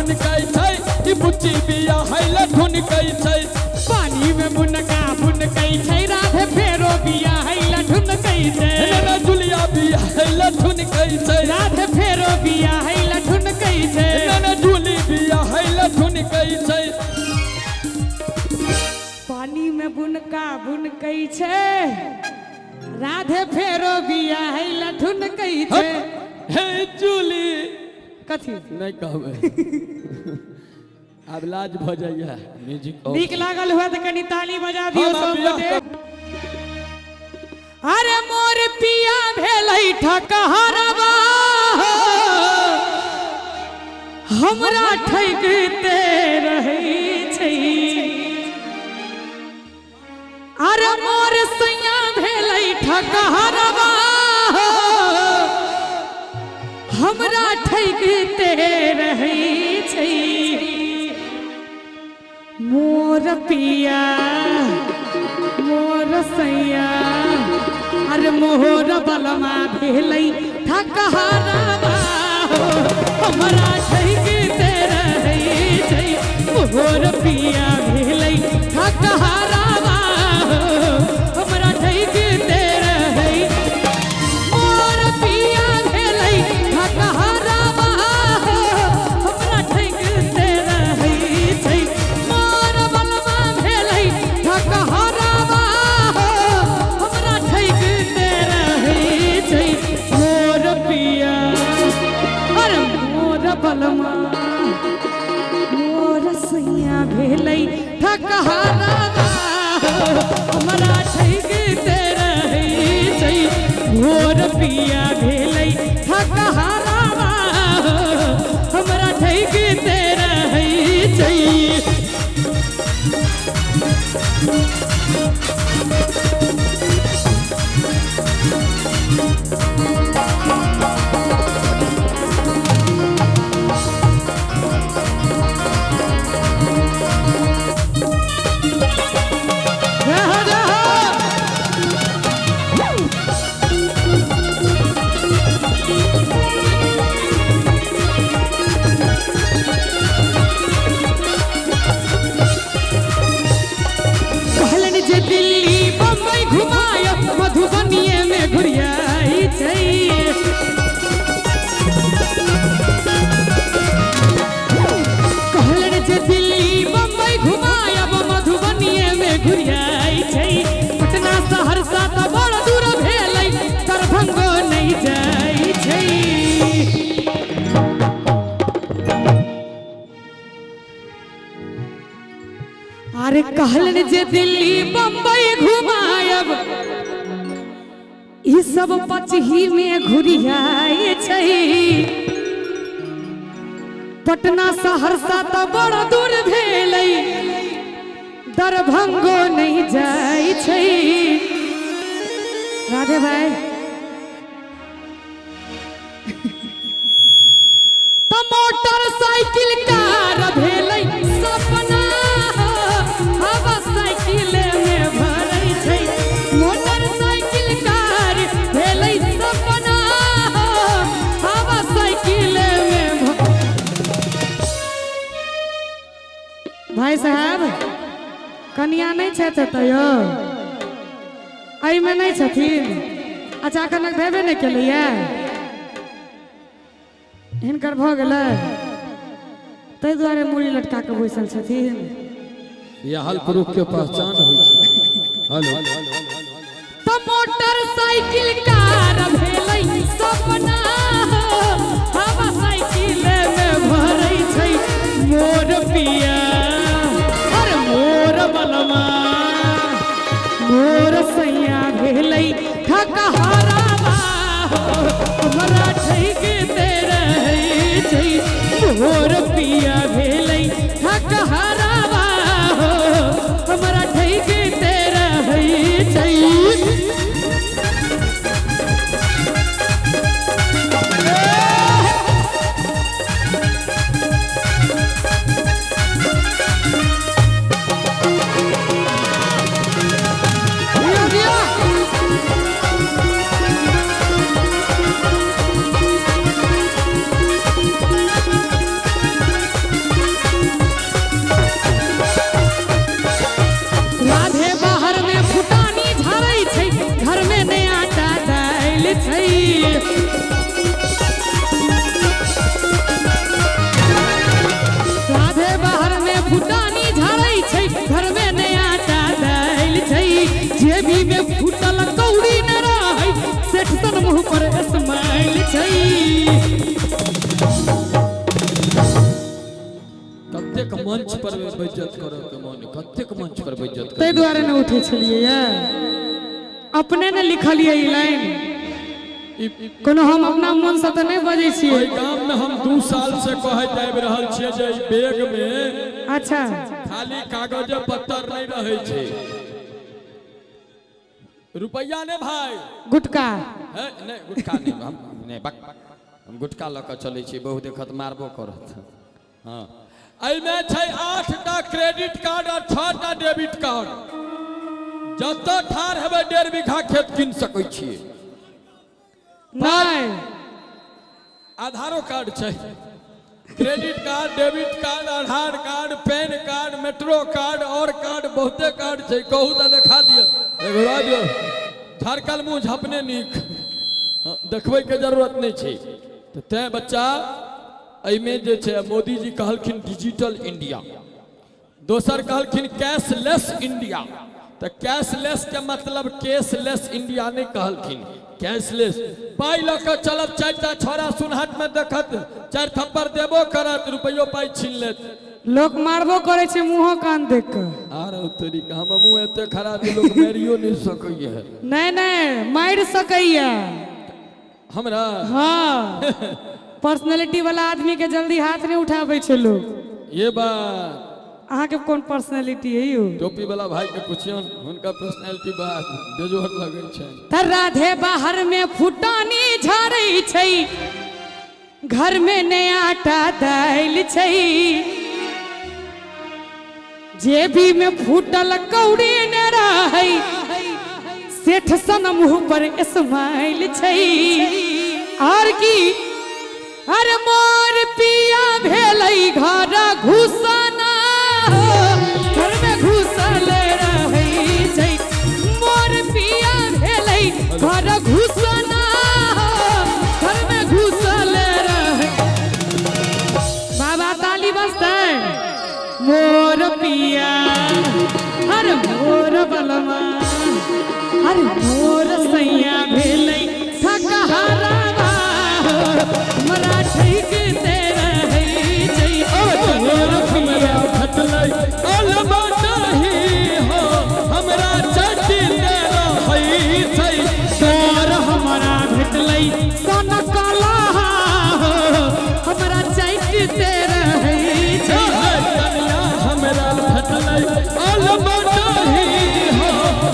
भुनकै छै ई बुच्ची बिया हैला ढुनकै छै पानी में मुनका भुनकै छै राधे फेरो बिया हैला ढुनकै छै नैना जुलिया बिया हैला ढुनकै छै राधे फेरो बिया हैला ढुनकै छै नैना जुली बिया हैला ढुनकै छै पानी में बुनका भुनकै छै राधे फेरो बिया हैला ढुनकै छै हे जुली कथी नहीं कहबै अब लाज भ जाइए म्यूजिक नीक लागल हुआ तो कनी ताली बजा दियो सब गोटे अरे मोर पिया भेलै ठकहरवा हमरा ठकते रहै छै अरे मोर सैया भेलै ठकहरवा हमरा ठकते रहै छै मोर पिया मोर सैया अरे मोर बलमा भेलै ठकहरवा हमरा ठकते रहै छै मोर पिया भेलै ठकहरवा हमरा ठकते रहै मोर पिया भेलै ठकहरवा हमरा ठकते रहै छै मोर बलमा भेलै ठकहरवा हमरा ठकते रहै छै मोर पिया अरे मोर बलमा मोर सैया भेलै ठकहरवा हमरा ठकते रहै छै मोर पिया भेलै ठकहरवा हमरा ठकते रहै छै कहलन जे दिल्ली बम्बई घुमाय मधुबनिए में घुरियाई छै कहलन जे दिल्ली बम्बई घुमाय मधुबनिए में घुरियाई छै पटना सहरसा त बड़ दूर भेलै दरभंगो नहीं जाइ छै अरे कहलन जे दिल्ली बम्बई घुमायब ई सब पचही में घुरियाई छै पटना सहरसा त बड़ दूर भेलै दरभंगो नहीं जाइ छै राधे भाई त मोटरसाइकिल कार भेलै सपना हवा साइकिल में भरै छै मोटरसाइकिल कार भेलै सपना हवा साइकिल में भाई साहब कन्या नहीं छथि तैयो एहिमे नहीं छथिन अच्छा कनक भेबे नहीं केलैया हिनकर भऽ गेलै ताहि दुआरे मूड़ी लटका के बैसल छथिन यह हल पुरुष के पहचान होइ छै हेलो त मोटरसाइकिल कार भेलै सपना हवा साइकिल में भरै छै मोर पिया अरे मोर बलमा मोर सैया भेलै ठकहरवा हमरा ठकते रहै छै मोर पिया भेलै ठकहरवा हमरा ठकते रहै छै राधे बाहर में फुटानी झाड़ै छै घर में नया आटा दाल छै जेबी में फूटल कौड़ी न रहै सेठ सन मुंह पर स्माइल छै कतेक मंच पर बेइज्जत करऽ के मन कतेक मंच पर बेइज्जत तै दुआरे न उठै छलियै या अपने ने लिखलियै ई लाइन कोनो हम अपना मन से तो नहीं बजै छियै ओइ गांव में हम 2 साल से कहैत आबि रहल छियै जे ई बैग में अच्छा खाली कागज पत्तर नहीं रहै छै रुपया ने भाई गुटका है नहीं गुटका नहीं हम नहीं हम गुटका ल के चलै छी बहु देखत मारबो करत हां एहि में छै 8टा क्रेडिट कार्ड और 6टा डेबिट कार्ड जत ठार हेबे 1.5 बीघा खेत किन सकै छियै नहीं आधारो कार्ड छै credit card debit card Aadhaar card PAN card metro card और कार्ड बहुते कार्ड छै कहू त देखा दियो एगो रह दियो झारकल मुंह झपने नीक देखबै के जरूरत नहीं छै तो तै बच्चा एमे जे छै मोदी जी कहलखिन डिजिटल इंडिया दोसर कहलखिन कैशलेस इंडिया तो कैशलेस के मतलब केसलेस इंडिया नहीं कहलखिन कैशलेस पाई लके चलब 4टा छोरा सुनहट में देखत 4 थप्पड़ देबो करत रुपयो पाई छीन लेत लोग मारबो करे छै मुंह कान देख के आर तोरी हम मुंह एते खराब लोग मारियो नहीं सकैय नहीं नहीं मार सकैया हमरा हाँ पर्सनालिटी वाला आदमी के जल्दी हाथ नहीं उठाबै छै लोग ये बात अहाँ के कौन पर्सनालिटी है यो टोपी वाला भाई के पूछियन उनका पर्सनालिटी बात बेजोर लगै छै त राधे बाहर में फुटानी झाड़ै छै घर में नया आटा दाल छै जेबी में फूटल कौड़ी न रहै सेठ सन मुंह पर स्माइल छै और की अरे मोर पिया भेलै घर घुसना घर में घुसल रहै छै मोर पिया भेलै घर घुसना घर में घुसल रहै बाबा ताली बजतै मोर पिया अरे मोर बलमा अरे मोर सैया भेलै ठकहरा मराठी के तेरा है जय मोर हमरा फटलै अलबटा ही हो हमरा चटी तेरा है छै तोर हमरा भेटलै सन काला हमरा चैट तेरा है जय हमरा फटलै अलबटा ही हो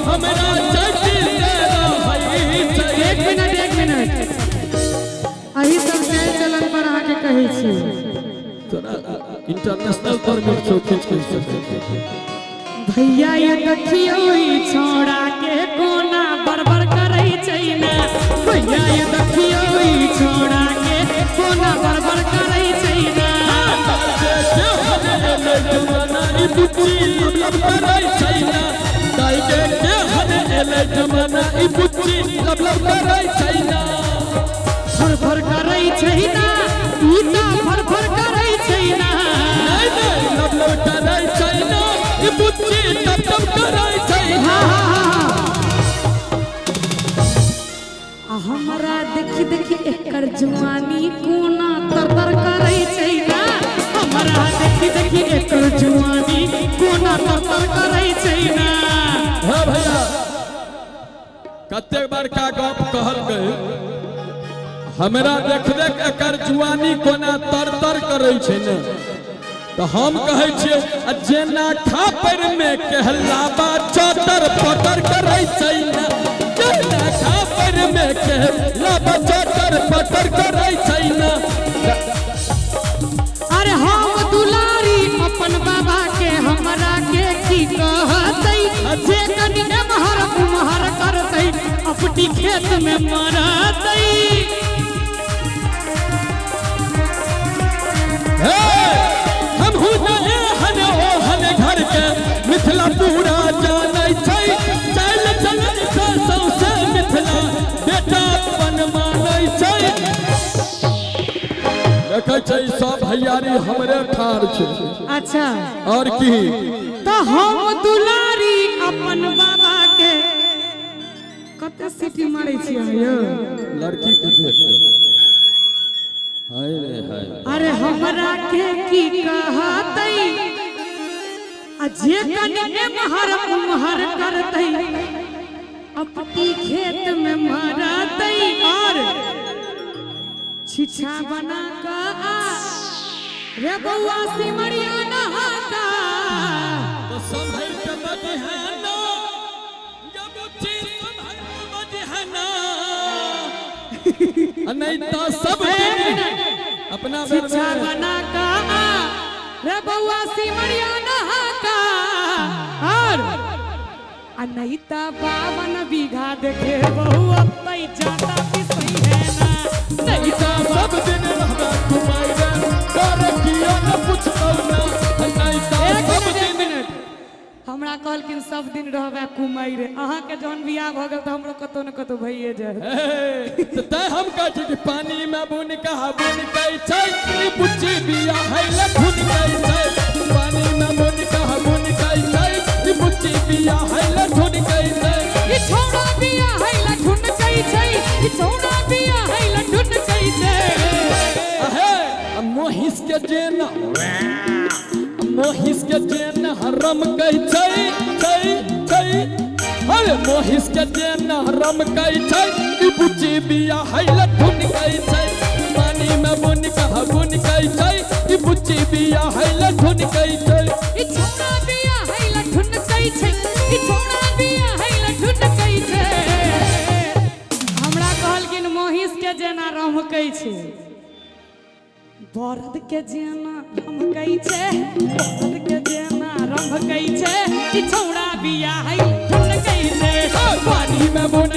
हमरा चटी तेरा है छै एक मिनट अही सब चल चलन पर आके कहै छी तोरा इंटरनेशनल परमिट छौ खींच के भैया ये देखियो ई छोड़ा के कोना बरबर करै छै ना भैया ये देखियो ई छोड़ा के कोना बरबर करै छै ना ई बुच्ची लब करै छै ना दाई के हने एले जमाना ई बुच्ची लब करै छै ना फर फर करै छै ना ई ता फर फर करै छै ना नहीं नहीं लब करै छै ना ई बुच्ची टप टप करै छै ना हमरा देखी देखी एकर जवानी कोना तरतर करै छै ना हमरा देखी देखी एकर जवानी कोना तरतर करै छै ना हां भैया कते बार का गप कहल गए हमरा देख देख एकर जुआनी कोना तर करै छै ने तो हम कहै छियै जेना खापर में कहलाबा चटर पटर करै छै ने जेना खापर में कहलाबा चटर पटर करै छै ने अरे हम दुलारी अपन बाबा के हमरा के की कहतै जे कनी एमहर उमहर करतै अपनी खेत में मरतै हम हन ओहन घर के मिथिला पूरा जानै छै चल चल सौसे मिथिला बेटा अपन मानै सब भैयारी हमरे ठार छे। अच्छा और की तो हम दुलारी अपन बाबा के कते सीटी मारे छियै यौ लड़की के देख के हाय रे हाय। अरे हमरा के की कहतै आ जे कनी एमहर उमहर करतै अपनी खेत में मरतै और छिछा बना का रे बउआ सिमरिया नहाता तो संभल के बजे है ना जब उठी संभल के बजे है ना नहीं तो सब अपना छिछा बना का रे बउआ सिमरिया नहाता और नहीं तो 52 बीघा देखे बहुआ तई जाता पिसई है ना नहीं तो सब दिन रहबा कुमाई रे कर किया न पूछौ ना नहीं तो सब दिन हमरा कहलकिन सब दिन रहबा कुमाई रे अहाँ के जौन बियाह भ गेल त हमरो कतो न कतो भइए जाय तो तै हम कहै छी पानी में बुन कहै छै ई बुच्ची बियाह है लखुन कहै छै पानी में बुन कहै छै ई बुच्ची बियाह है लखुन कहै छै ई छोड़ा बियाह है लखुन कहै छै ई छोड़ा बियाह है लखुन कहै छै अहे मोहिस के जेना हरम कहै छै अरे मोहिस के जेना हरम कहै छै ई बुच्ची बियाह है लखुन कहै छै पानी में बुन कहै छै ई बुच्ची बियाह है लखुन कहै छै ई छोड़ा बियाह है लखुन कहै छै ई छोड़ा बियाह है लखुन कहै छै हमरा कहलकिन मोहिस के जेना रम कहै छै बरद के जेना रम कहै छै बरद के जेना रम कहै छै ई छोड़ा बियाह है लखुन कहै छै पानी में बुन